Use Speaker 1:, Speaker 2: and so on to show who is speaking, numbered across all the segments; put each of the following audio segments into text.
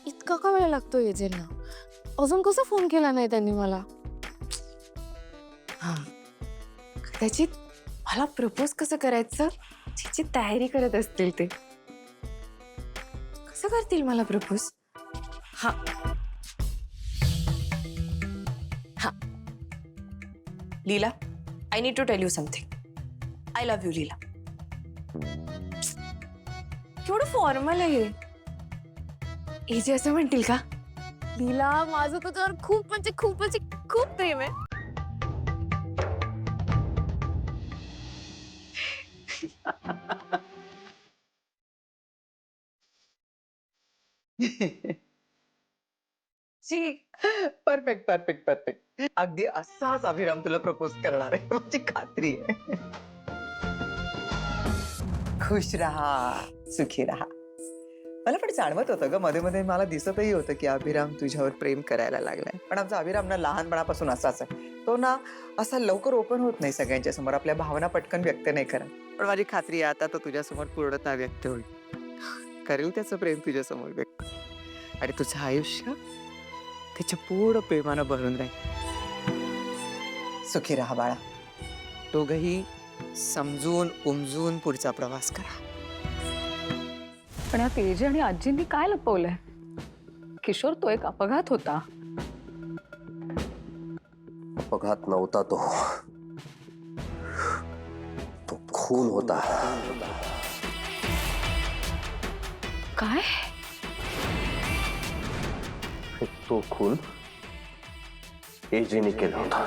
Speaker 1: इतका का वेळ लागतो एजेंना? अजून कसा फोन केला नाही त्यांनी मला? हा, कदाचित मला प्रपोज कसं करायचं त्याची तयारी करत असतील ते. कसं करतील मला प्रपोज? हा हा, Leela, I need to tell you something. I love you Leela. केवढं फॉर्मल आहे हे. एजे असं म्हणतील का? लीला, माझं तुझ्यावर खूप म्हणजे खूप प्रेम आहे.
Speaker 2: ची परफेक्ट परफेक्ट परफेक्ट. अगदी असाच अभिराम तुला प्रपोज करणार आहे माझी खात्री आहे. खुश रहा, सुखी रहा. मला पण जाणवत होतं ग, मध्ये मध्ये मला दिसतही होतं की अभिराम तुझ्यावर प्रेम करायला लागलाय. पण आमचा अभिराम ना लहानपणापासून असाच आहे. तो ना असा लवकर ओपन होत नाही सगळ्यांच्या समोर, आपल्या भावना पटकन व्यक्त नाही करत. पण माझी खात्री आहे आता तो तुझ्यासमोर पूर्णतः व्यक्त होईल, करेल त्याचं प्रेम तुझ्यासमोर व्यक्त, आणि तुझं आयुष्य त्याच्या पूर्ण प्रेमानं भरून राहील. सुखी राहा बाळा. दोघही समजून उमजून पुढचा प्रवास करा.
Speaker 3: पण या तेजे आणि आजींनी काय लपवलंय? किशोर, तो एक अपघात होता.
Speaker 4: अपघात नव्हता तो, तो खून होता.
Speaker 3: काय?
Speaker 4: तो खून एजेने केला होता.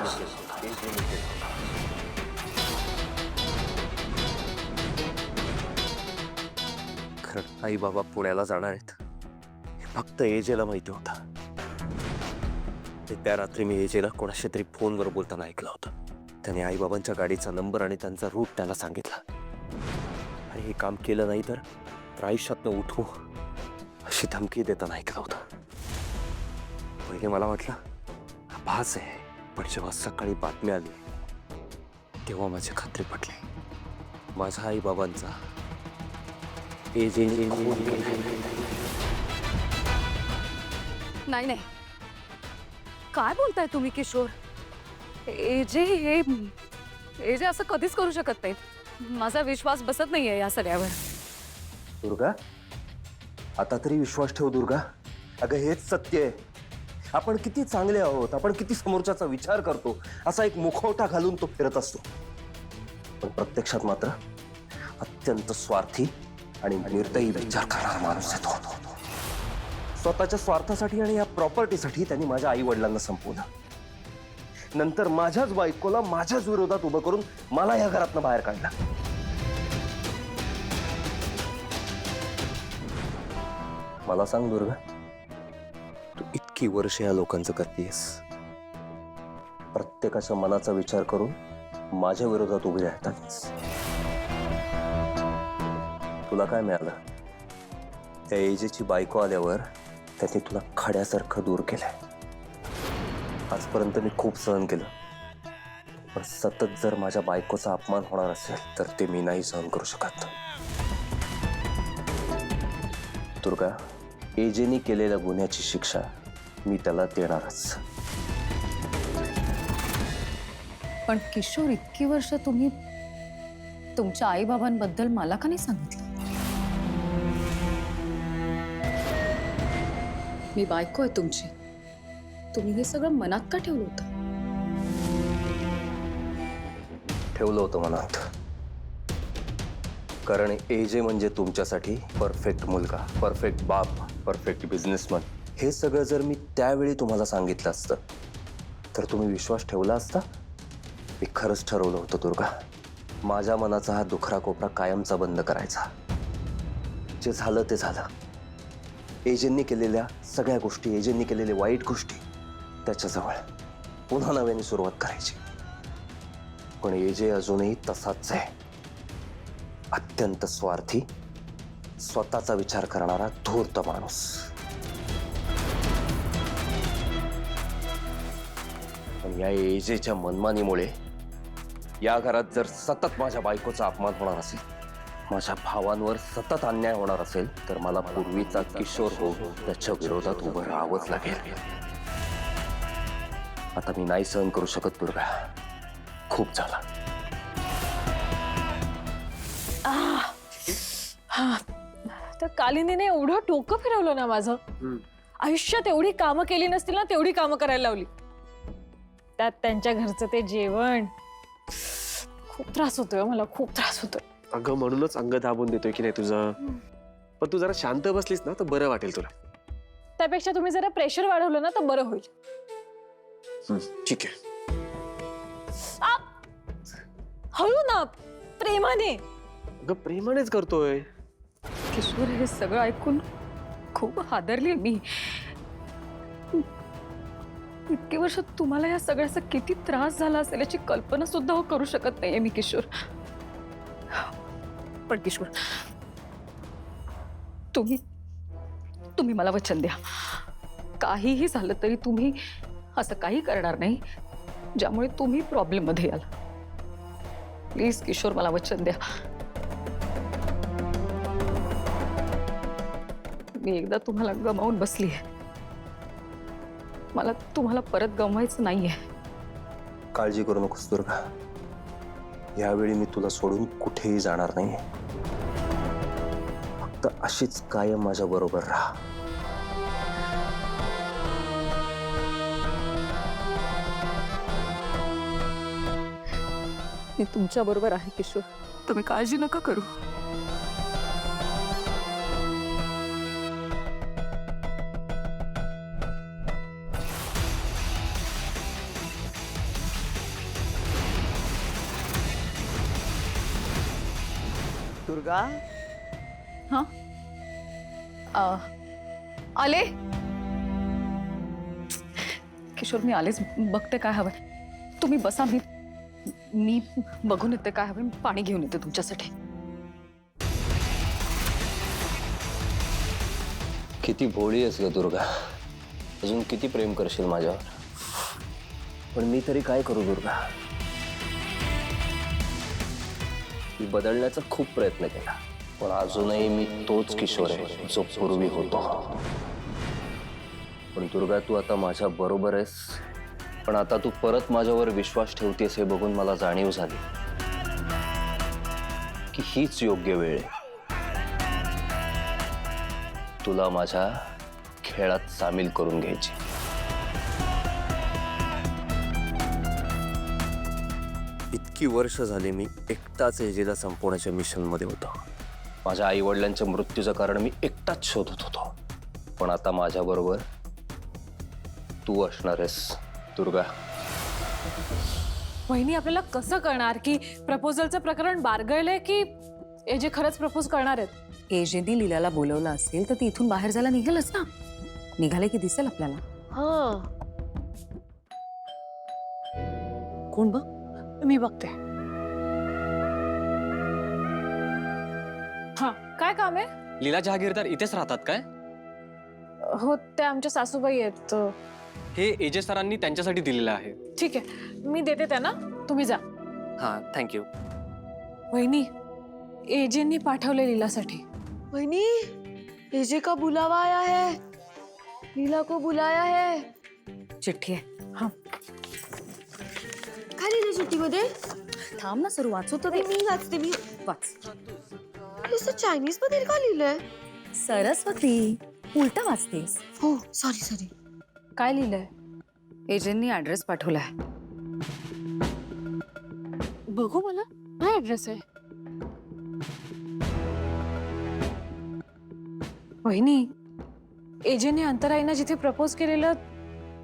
Speaker 4: खरं आई बाबा पुण्याला जाणार आहेत हे फक्त एजेला माहिती होतं. त्या रात्री मी एजेला कोणाशी तरी फोनवर बोलताना ऐकलं होतं. त्याने आई बाबांच्या गाडीचा नंबर आणि त्यांचा रूट त्याला सांगितला, आणि हे काम केलं नाही तर आयुष्यातनं उठवू अशी धमकी देताना ऐकलं होतं. पहिले मला वाटलं हा भास आहे, पण जेव्हा सकाळी बातमी आली तेव्हा माझी खात्री पटली. माझ्या आई बाबांचा
Speaker 3: नाही नाही, काय बोलताय तुम्ही किशोर? एजे असं कधीच करू शकत नाही. माझा विश्वास बसत नाहीये या सगळ्यावर.
Speaker 4: दुर्गा, आता तरी विश्वास ठेव दुर्गा. अगं हेच सत्य आहे. आपण किती चांगले आहोत, आपण किती समोरच्याचा विचार करतो असा एक मुखवटा घालून तो फिरत असतो, पण प्रत्यक्षात मात्र अत्यंत स्वार्थी आणि निर्दयी विचार करणारा माणूस आहे तो. स्वतःच्या स्वार्थासाठी आणि या प्रॉपर्टीसाठी त्यांनी माझ्या आई वडिलांना संपवलं. नंतर माझ्याच बायकोला माझ्याच विरोधात उभं करून मला या घरातनं बाहेर काढलं. मला सांग दुर्गा, तू इतकी वर्ष या लोकांचं करतेस, प्रत्येकाच्या मनाचा विचार करून माझ्या विरोधात उभी राहतातच. तुला काय मिळालं? त्या एजेची बायको आल्यावर त्यांनी तुला खड्यासारखं दूर केलंय. आजपर्यंत मी खूप सहन केलं, पण सतत जर माझ्या बायकोचा अपमान होणार असेल तर ते मी नाही सहन करू शकत. दुर्गा, एजेने केलेल्या गुन्ह्याची शिक्षा मी त्याला देणारच.
Speaker 3: पण किशोर, इतकी वर्ष तुम्ही तुमच्या आई बाबांबद्दल मला का नाही सांगितलं? मी बायको आहे तुमची, तुम्ही हे सगळं मनात का ठेवलं होतं?
Speaker 4: ठेवलं होतं मनात, कारण एजे म्हणजे तुमच्यासाठी परफेक्ट मुलगा, परफेक्ट बाप, परफेक्ट बिझनेसमन. हे सगळं जर मी त्यावेळी तुम्हाला सांगितलं असतं तर तुम्ही विश्वास ठेवला असता. मी खरंच ठरवलं होतं दुर्गा, माझ्या मनाचा हा दुखरा कोपरा कायमचा बंद करायचा. जे झालं ते झालं. एजेंनी केलेल्या सगळ्या गोष्टी, एजेंनी केलेल्या वाईट गोष्टी त्याच्याजवळ पुन्हा नव्याने सुरुवात करायची. पण एजे अजूनही तसाच आहे, अत्यंत स्वार्थी, स्वतःचा विचार करणारा धूर्त माणूस. पण या एजेच्या मनमानीमुळे या घरात जर सतत माझ्या बायकोचा अपमान होणार असेल माझ्या भावांवर सतत अन्याय होणार असेल तर मला पूर्वीचा किशोर होऊन त्याच्या विरोधात उभं राहावंच लागेल. आता मी नाही सहन करू शकत दुर्गा. खूप झाला.
Speaker 5: तर कालिंदीने एवढं डोकं फिरवलं ना माझं. आयुष्यात एवढी कामं केली नसतील ना तेवढी कामं करायला लावली. त्यात त्यांच्या घरचं ते जेवण. खूप त्रास होतोय मला, खूप त्रास होतोय.
Speaker 6: अगं म्हणूनच अंग दाबून देतोय की नाही तुझं. पण तू जरा शांत बसलीस ना तर बरं वाटेल तुला.
Speaker 5: त्यापेक्षा तुम्ही जरा प्रेशर वाढवलं ना तर बरं होईल.
Speaker 6: ठीक आहे.
Speaker 5: हळू ना, प्रेमाने.
Speaker 6: अगं प्रेमानेच करतोय.
Speaker 3: किशोर, हे सगळं ऐकून खूप हादरली मी. इतके वर्ष तुम्हाला या सगळ्याचा किती त्रास झाला असेल याची कल्पना सुद्धा करू शकत नाहीये मी किशोर. पण किशोर, तुम्ही मला वचन द्या, काहीही झालं तरी तुम्ही असं काही करणार नाही ज्यामुळे तुम्ही प्रॉब्लेम मध्ये याल. प्लीज किशोर, मला वचन द्या. मी एकदा तुम्हाला गमावून बसलीये. मला तुम्हाला परत गमवायचं नाहीये.
Speaker 4: काळजी करू नकोस दुर्गा. यावेळी मी तुला सोडून कुठेही जाणार नाही. फक्त अशीच कायम माझ्या बरोबर राहा.
Speaker 3: मी तुमच्या बरोबर आहे किशोर, तुम्ही काळजी नका करू.
Speaker 2: दुर्गा,
Speaker 3: हा, आले. किशोर, मी आलेच. बघते काय हवंय. तुम्ही बसा, मी बघून येते काय हवंय. पाणी घेऊन येते तुमच्यासाठी.
Speaker 4: किती भोळी आहेस ग दुर्गा. अजून किती प्रेम करशील माझ्यावर. पण मी तरी काय करू दुर्गा. मी बदलण्याचा खूप प्रयत्न केला पण अजूनही मी तोच किशोर आहे जो पूर्वी होतो. पण दुर्गा, तू आता माझ्या बरोबर आहेस. पण आता तू परत माझ्यावर विश्वास ठेवतेस हे बघून मला जाणीव झाली की हीच योग्य वेळ आहे तुला माझ्या खेळात सामील करून घ्यायची. इतकी वर्ष झाली मी एकटाच एजेला संपवण्याच्या मिशन मध्ये होतो. माझ्या आई वडिलांच्या मृत्यूचं कारण मी एकटाच शोधत होतो. पण आता माझ्या बरोबर तू असणार आहेस दुर्गा.
Speaker 5: वहिनी, आपल्याला कसं कळणार की प्रपोजलचं प्रकरण बारगळलंय की एजे खरंच प्रपोज करणार आहेत?
Speaker 3: एजेने लीलाला बोलवलं असेल तर ती इथून बाहेर जायला निघेलच ना. निघाले की दिसेल आपल्याला.
Speaker 5: कोण बघ, मी बघते. हा, काय काम आहे?
Speaker 7: लीला जहागीरदार इथेच राहतात काय?
Speaker 5: हो, ते आमच्या सासूबाई आहेत.
Speaker 7: हे एजे सरांनी त्यांच्यासाठी दिलेलं आहे.
Speaker 5: ठीक आहे, मी देते त्यांना, तुम्ही जा.
Speaker 7: हां, थँक्यू.
Speaker 5: वहिनी, एजेंनी पाठवले लीलासाठी.
Speaker 1: वहिनी, एजे का बुलावा आया है. लीला को बुलाया है.
Speaker 3: चिठ्ठी आहे.
Speaker 5: हा,
Speaker 1: काय लिहिलं चिठ्ठीमध्ये?
Speaker 3: थांब ना सर, वाचू तर दे.
Speaker 1: मी वाचते. मी
Speaker 3: वाच.
Speaker 1: नुसतं चायनीज मध्ये का लिहिलंय?
Speaker 3: सरस्वती, उलटा वाचतेस.
Speaker 1: हो, सॉरी.
Speaker 5: काय लिहिलंय?
Speaker 3: एजेंनी ऍड्रेस पाठवलाय.
Speaker 5: बघू, मला काय ऍड्रेस आहे? वहिनी, एजेने अंतराईना जिथे प्रपोज केलेलं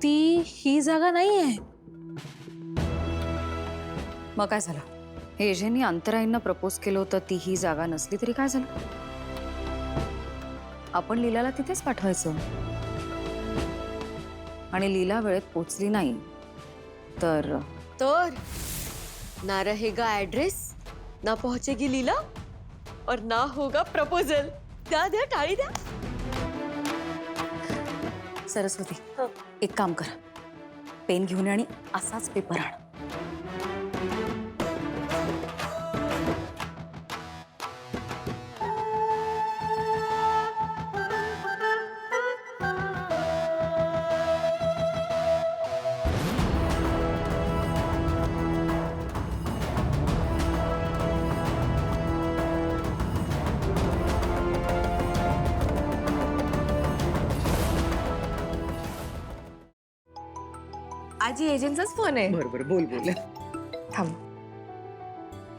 Speaker 5: ती ही जागा नाहीये.
Speaker 3: मग काय झालं? एजेंनी अंतराईंना प्रपोज केलं होतं ती ही जागा नसली तरी काय झालं? आपण लीलाला तिथेच पाठवायचं. आणि लीला वेळेत पोचली नाही तर
Speaker 1: ना रहेगा एड्रेस, ना पहुंचेगी लीला और ना होगा प्रपोजल. द्या टाळी द्या.
Speaker 3: सरस्वती, एक काम कर, पेन घेऊन ये आणि असाच पेपर आण.
Speaker 1: आजी एजंटचाच फोन आहे.
Speaker 2: बरोबर, बोल बोल.
Speaker 1: थांब.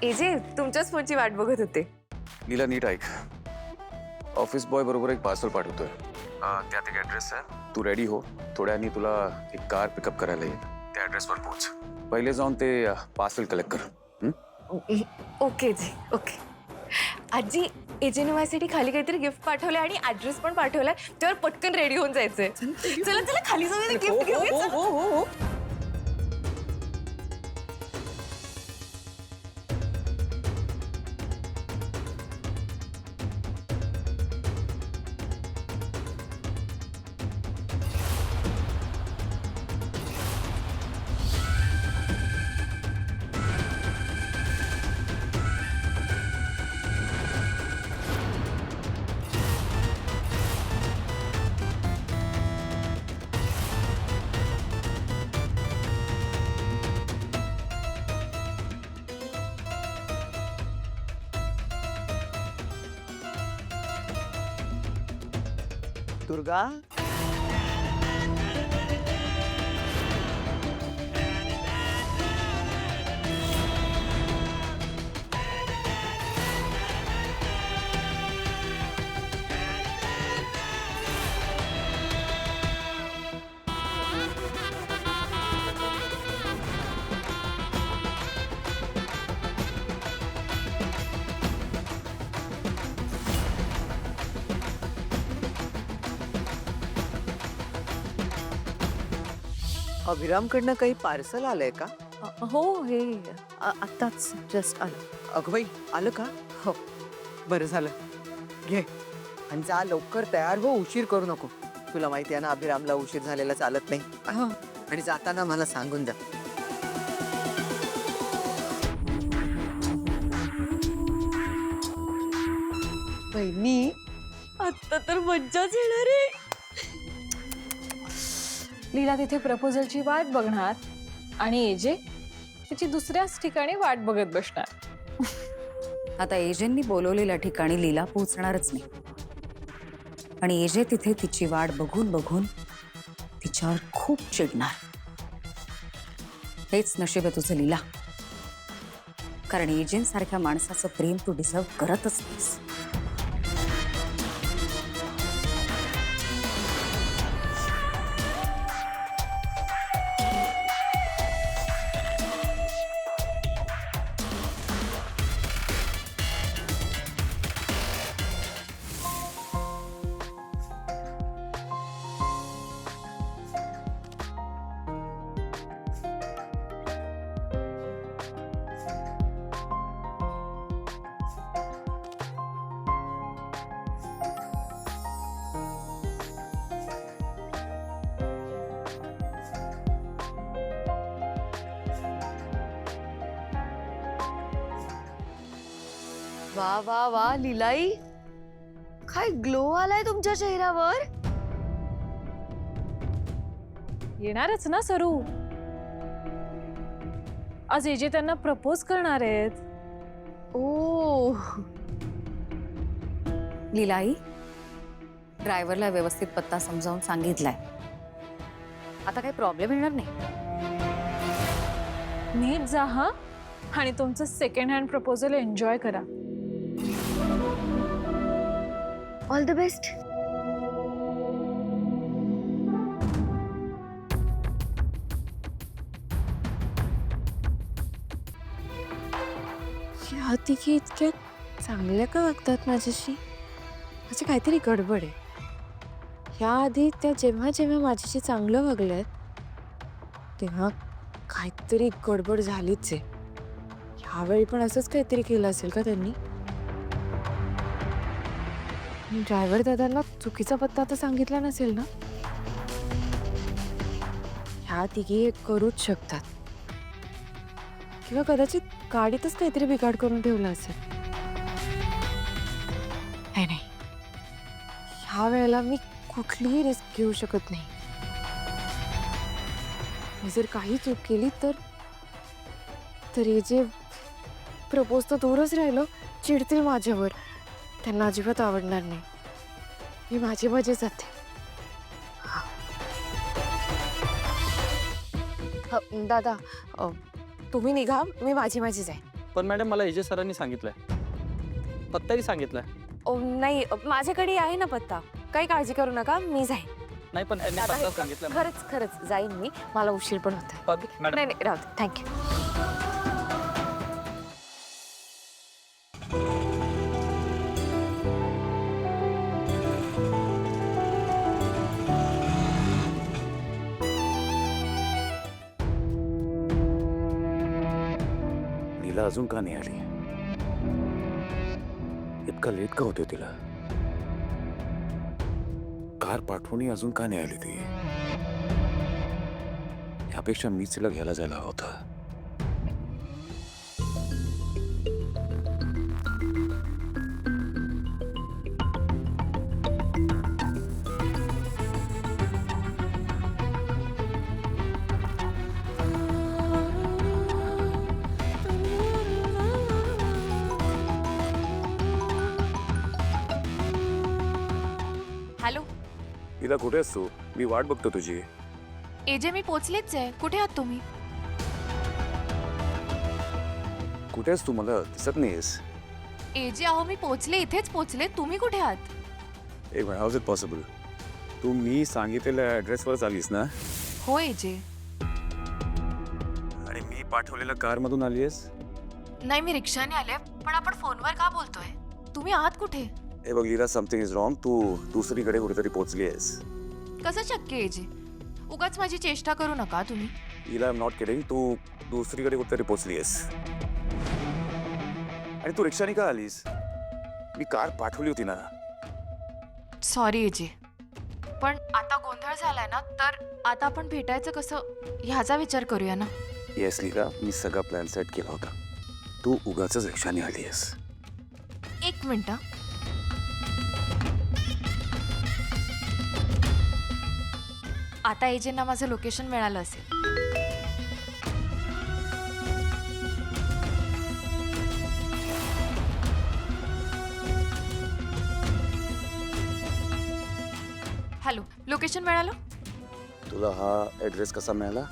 Speaker 1: एजे तुमच्याच फोनची वाट बघत होते.
Speaker 6: लीला नीट ऐक. ऑफिस बॉय बरोबर एक पार्सल पाठवतोय. त्यात एक ऍड्रेस आहे. तू रेडी हो. थोड्यानी तुला एक कार पिकअप करायला येईल. त्या ऍड्रेसवर पोहोच. पहिले जाऊन ते पार्सल कलेक्ट कर.
Speaker 1: ओके जी, ओके. आजी एजेने माझ्यासाठी खाली काहीतरी गिफ्ट पाठवलंय आणि ऍड्रेस पण पाठवलाय. त्यावर पटकन रेडी होऊन जायचंय. चला चला खाली जाऊया गिफ्ट घेऊया. चला.
Speaker 2: दुर्गा, अभिरामकडनं काही पार्सल आलंय का?
Speaker 1: हो हे आत्ताच जस्ट आलं.
Speaker 2: अगं बाई, आलं का? हो. बरं झालं. घे आणि जा लवकर तयार हो, उशीर करू नको. तुला माहिती आहे ना अभिरामला उशीर झालेला चालत नाही. आणि जाताना मला सांगून जा. बहिणी,
Speaker 1: आता तर मज्जाच येणार आहे.
Speaker 5: लीला तिथे प्रपोजलची वाट बघणार आणि एजे तिची दुसऱ्याच ठिकाणी वाट बघत बसणार.
Speaker 3: आता एजेंनी बोलवलेल्या ठिकाणी लीला पोहोचणारच नाही आणि एजे तिथे तिची वाट बघून बघून तिच्यावर खूप चिडणार. हेच नशीब आहे तुझं लीला, कारण एजेंट सारख्या माणसाचं प्रेम तू डिझर्व करतच नाहीस.
Speaker 1: वा वा वा लीलाई, काय ग्लो आलाय तुमच्या चेहऱ्यावर.
Speaker 5: येणारच ना सरू. आज एजे त्यांना प्रपोज करणार आहेत.
Speaker 1: ओ
Speaker 3: लीलाई, ड्रायव्हरला व्यवस्थित पत्ता समजावून सांगितलाय. आता काही प्रॉब्लेम येणार नाही.
Speaker 5: नीट जा हा, आणि तुमचं सेकंड हँड प्रपोजल एन्जॉय करा.
Speaker 1: All the best. या तिघी इतक्या चांगल्या का वागतात माझ्याशी? म्हणजे काहीतरी गडबड आहे. याआधी त्या जेव्हा जेव्हा माझ्याशी चांगलं वागल्यात तेव्हा काहीतरी गडबड झालीच आहे. ह्यावेळी पण असंच काहीतरी केलं असेल का त्यांनी? ड्रायव्हर दादांना चुकीचा पत्ता तर सांगितला नसेल ना? ह्या तिघी एक करूच शकतात, किंवा कदाचित गाडीतच काहीतरी बिघाड करून ठेवला असेल. नाही नाही, ह्या वेळेला मी कुठलीही रिस्क घेऊ शकत नाही. मी जर काही चूक केली तर हे जे प्रपोज तर दूरच राहिलं, चिडतील माझ्यावर. त्यांना अजिबात आवडणार नाही. मी माझी मजे जाते. दादा तुम्ही निघा, मी माझी जाईन.
Speaker 8: पण मॅडम मला एजे सरांनी सांगितलंय, पत्ताही सांगितलंय.
Speaker 1: नाही माझ्याकडे आहे ना पत्ता, काही काळजी करू नका, मी जाईन.
Speaker 8: नाही पण यांनी
Speaker 1: दादा,
Speaker 8: पत्ता सांगितलं.
Speaker 1: खरंच जाईन मी, मला उशीर पण होत
Speaker 8: पण मॅडम
Speaker 1: नाही राहू दे, थँक्यू.
Speaker 6: नीला अजून का नाही आली? इतका लेट का होते तिला? कार पाठवूनही अजून का नाही आली ती? यापेक्षा मीच तिला घ्यायला जायला हवं होतं.
Speaker 9: हॅलो
Speaker 6: तिला कुठे आहेस तू? मी वाट बघतो तुझी.
Speaker 9: एजे, मी पोचलेच आहे. कुठे आहात तुम्ही?
Speaker 6: कुठे आहेस तू? मला दिसत नाहीस.
Speaker 9: एजे अहो, मी पोचले, इथेच पोचले. तुम्ही कुठे आहात?
Speaker 6: एक minute, how is it possible? तू मी सांगितलेल्या ऍड्रेसवरच आलीस ना?
Speaker 9: हो एजे.
Speaker 6: आणि मी पाठवलेल्या कारमधून आली आहेस?
Speaker 9: नाही, मी रिक्षाने आले, पण आपण फोनवर का बोलतोय? तुम्ही आहात कुठे?
Speaker 6: हे बघ लीला, समथिंग इज रॉंग. तू दुसरीकडे कुठेतरी पोहोचली आहेस.
Speaker 9: कसं शक्य एजे? उगाच माझी चेष्टा करू नका तुम्ही.
Speaker 6: लीला, आय एम नॉट किडिंग. तू दुसरीकडे कुठेतरी पोहोचली आहेस. आणि तू रिक्षाने का आलीस? मी कार पाठवली होती ना.
Speaker 9: सॉरी एजे, पण आता गोंधळ झालाय ना, तर आता आपण भेटायचं कसं ह्याचा विचार करूया ना.
Speaker 6: येस लीला, मी सगळा प्लॅन सेट केला होता. तू उगाच रिक्षाने आली आहेस.
Speaker 9: एक मिनिट. आता एजेंना माझं लोकेशन मिळालं असेल. हॅलो, लोकेशन मिळालं?
Speaker 6: तुला हा ऍड्रेस कसा मिळाला?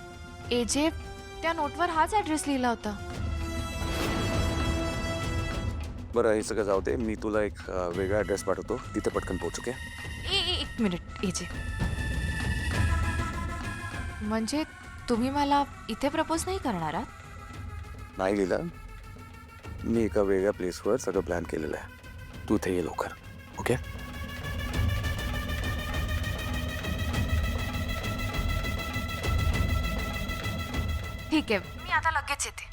Speaker 9: एजे, त्या नोटवर हाच ऍड्रेस लिहिला होता.
Speaker 6: बरं, हे सगळं जाऊ दे. मी तुला एक वेगळा ऍड्रेस पाठवतो, तिथे पटकन पोहोच. ओके?
Speaker 9: एक मिनिट एजे, म्हणजे तुम्ही मला इथे प्रपोज नाही करणार आहात?
Speaker 6: नाही लीला, मी एका वेगळ्या प्लेसवर सगळं प्लॅन केलेलं आहे. तू इथे ये लवकर. ओके?
Speaker 9: ठीक आहे, मी आता लगेच येते.